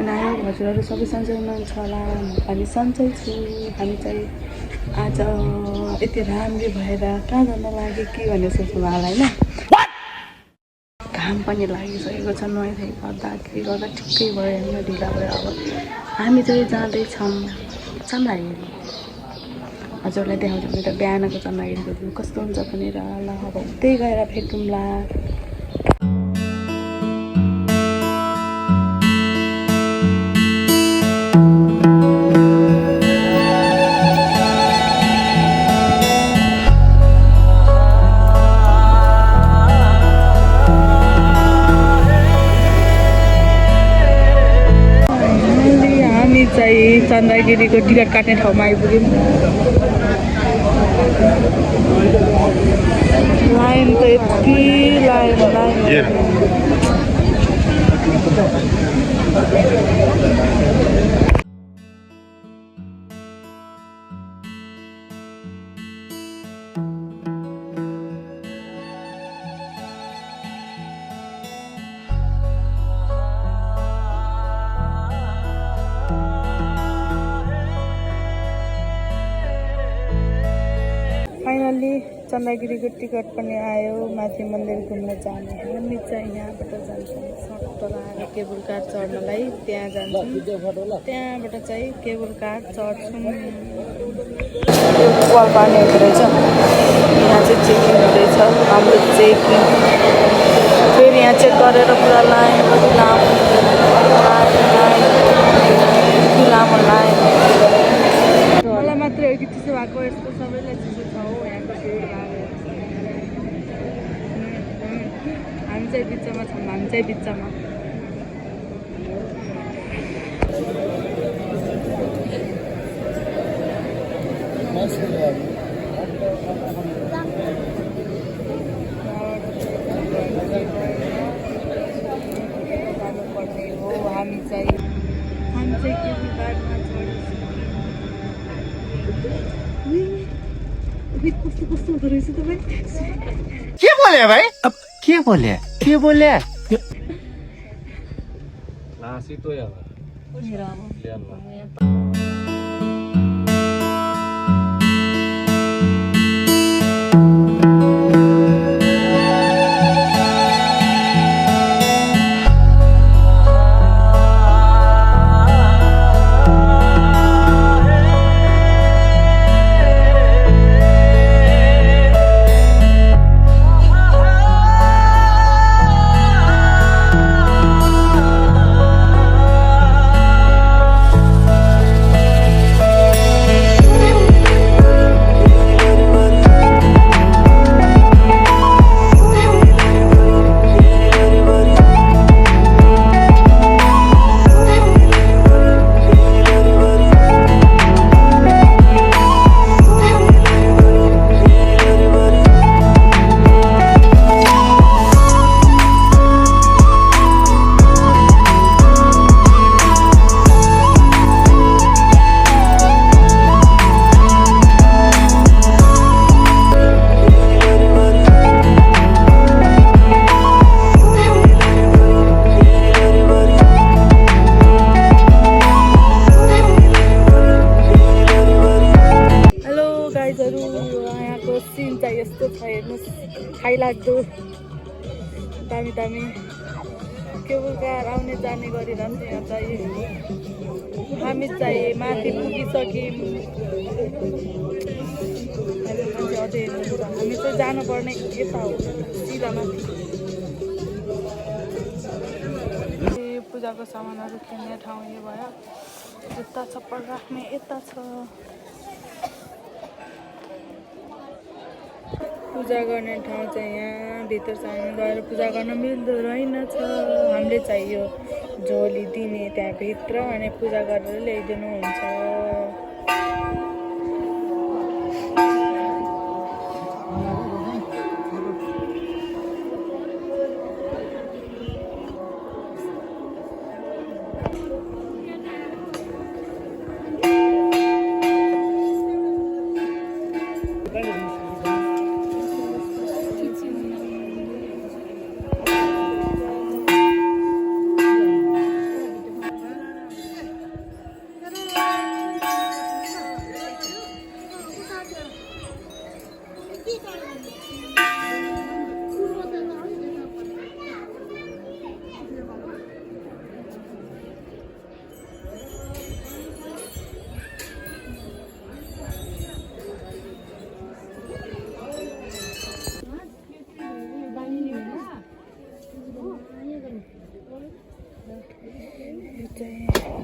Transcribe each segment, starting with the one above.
अनि आयो हजुरहरू सबै सन्चै हुनुहुन्छ होला, म पनि सन्चै छु। हामी चाहिँ आज यति राम्री भएर कहाँ जान लाग्यो कि भन्ने सोच्नु होला होइन। घाम पनि लागिसकेको छ, नुहाइधुवाइ गर्दा के गर्दा ठिक्कै भयो, होइन ढिला भयो। अब हामी चाहिँ जाँदैछौँ चन्द्रगिरी। हजुरलाई देखाउँछु भने त बिहानको चन्द्रगिरीको भ्यू कस्तो हुन्छ भनेर। ल अब त्यही गएर भेटौँला। चाहिँ चन्द्रगिरीको टिकट काट्ने ठाउँमा आइपुग्यौँ। लाइन त यति लाइन फाइनल्ली चन्द्रगिरीको टिकट पनि आयो। माथि मन्दिर घुम्न जाने हामी चाहिँ यहाँबाट जान्छौँ सट्ट लगाएर केबल कार चढ्नलाई। त्यहाँ जान्छौँ, त्यहाँबाट चाहिँ केबल कार चढ्छौँ। वाल पार्ने हुँदो रहेछ। यहाँ चाहिँ चेकिङ हुँदैछ, हाम्रो चेकिङ। फेरि यहाँ चेक गरेर पुरा लाइन लामो लाइन। मलाई मात्रै हो कि चिसो भएको, यस्तो सबैलाई चिसो छ हो यहाँको भिड लागेर। हामी चाहिँ बिचमा छौँ, हामी चाहिँ बिचमा। जानुपर्ने हो हामी चाहिँ केबल कारमा चढ्छौँ। कस्तो कस्तो हुँदो रहेछ तपाईँ? के बोले भाइ? अब के बोले? यहाँको सिन चाहिँ यस्तो छ, हेर्नुहोस् खाइलाग्दो दामी दामी केबल कार आउने जाने गरिरहन्छ। यहाँ चाहिँ हामी चाहिँ माथि पुगिसक्यौँ। अझै हेर्नुहुन्छ, हामी चाहिँ जानुपर्ने यता हो, सिधा माथि। पूजाको सामानहरू किन्ने ठाउँ यो भयो। जुत्ता चप्पल राख्ने यता छ। पूजा गर्ने ठाउँ चाहिँ यहाँ भित्र छ। हामी गएर पूजा गर्न मिल्दो रहेनछ। हामीले चाहियो झोली दिने त्यहाँभित्र, अनि पूजा गरेर ल्याइदिनुहुन्छ।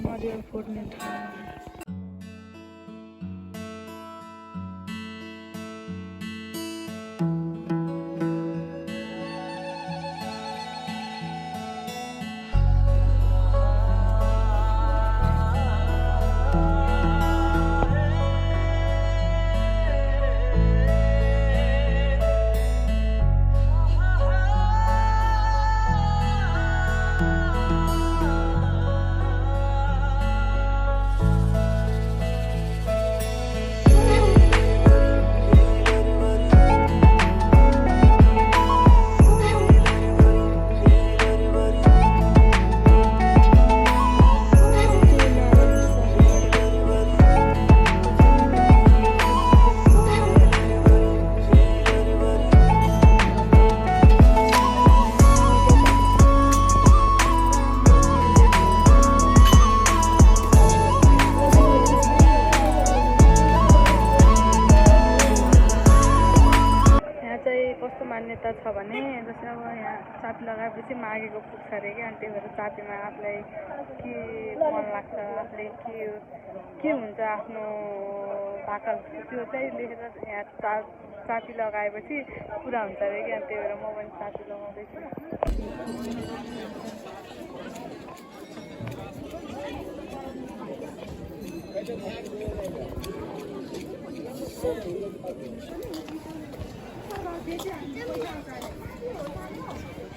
नरिवल फोड्ने ठाउँ। कस्तो मान्यता छ भने जस्तै अब यहाँ चापी लगाएपछि मागेको पुग्छ अरे क्या। अनि त्यही भएर चापीमा आफूलाई के मन लाग्छ, आफूले के हुन्छ आफ्नो भाकल त्यो चाहिँ लेखेर यहाँ चापी लगाएपछि पुरा हुन्छ अरे क्या। त्यही भएर म पनि चापी लगाउँदैछु।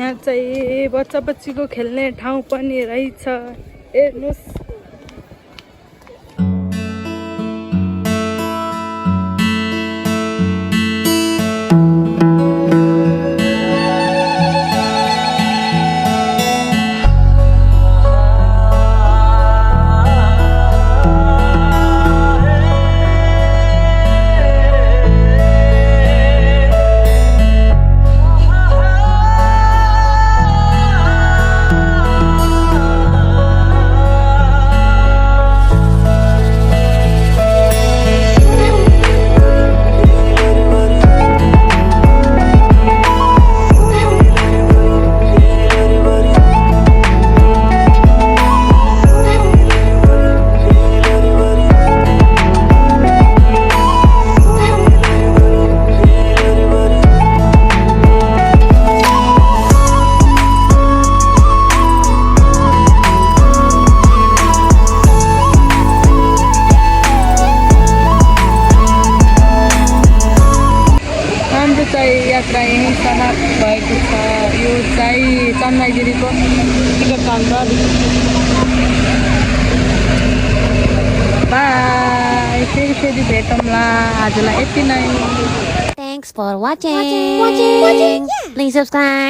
यहाँ चाहिँ बच्चा बच्चीको खेल्ने ठाउँ पनि रहेछ, हेर्नुहोस्। यात्रा यहीँ समाप्त भएको छ। यो चाहिँ चन्द्रगिरीको टिकट काउन्टर। बाई, फेरि भेटौँला। आजलाई यति नै। Thanks for watching. Please subscribe.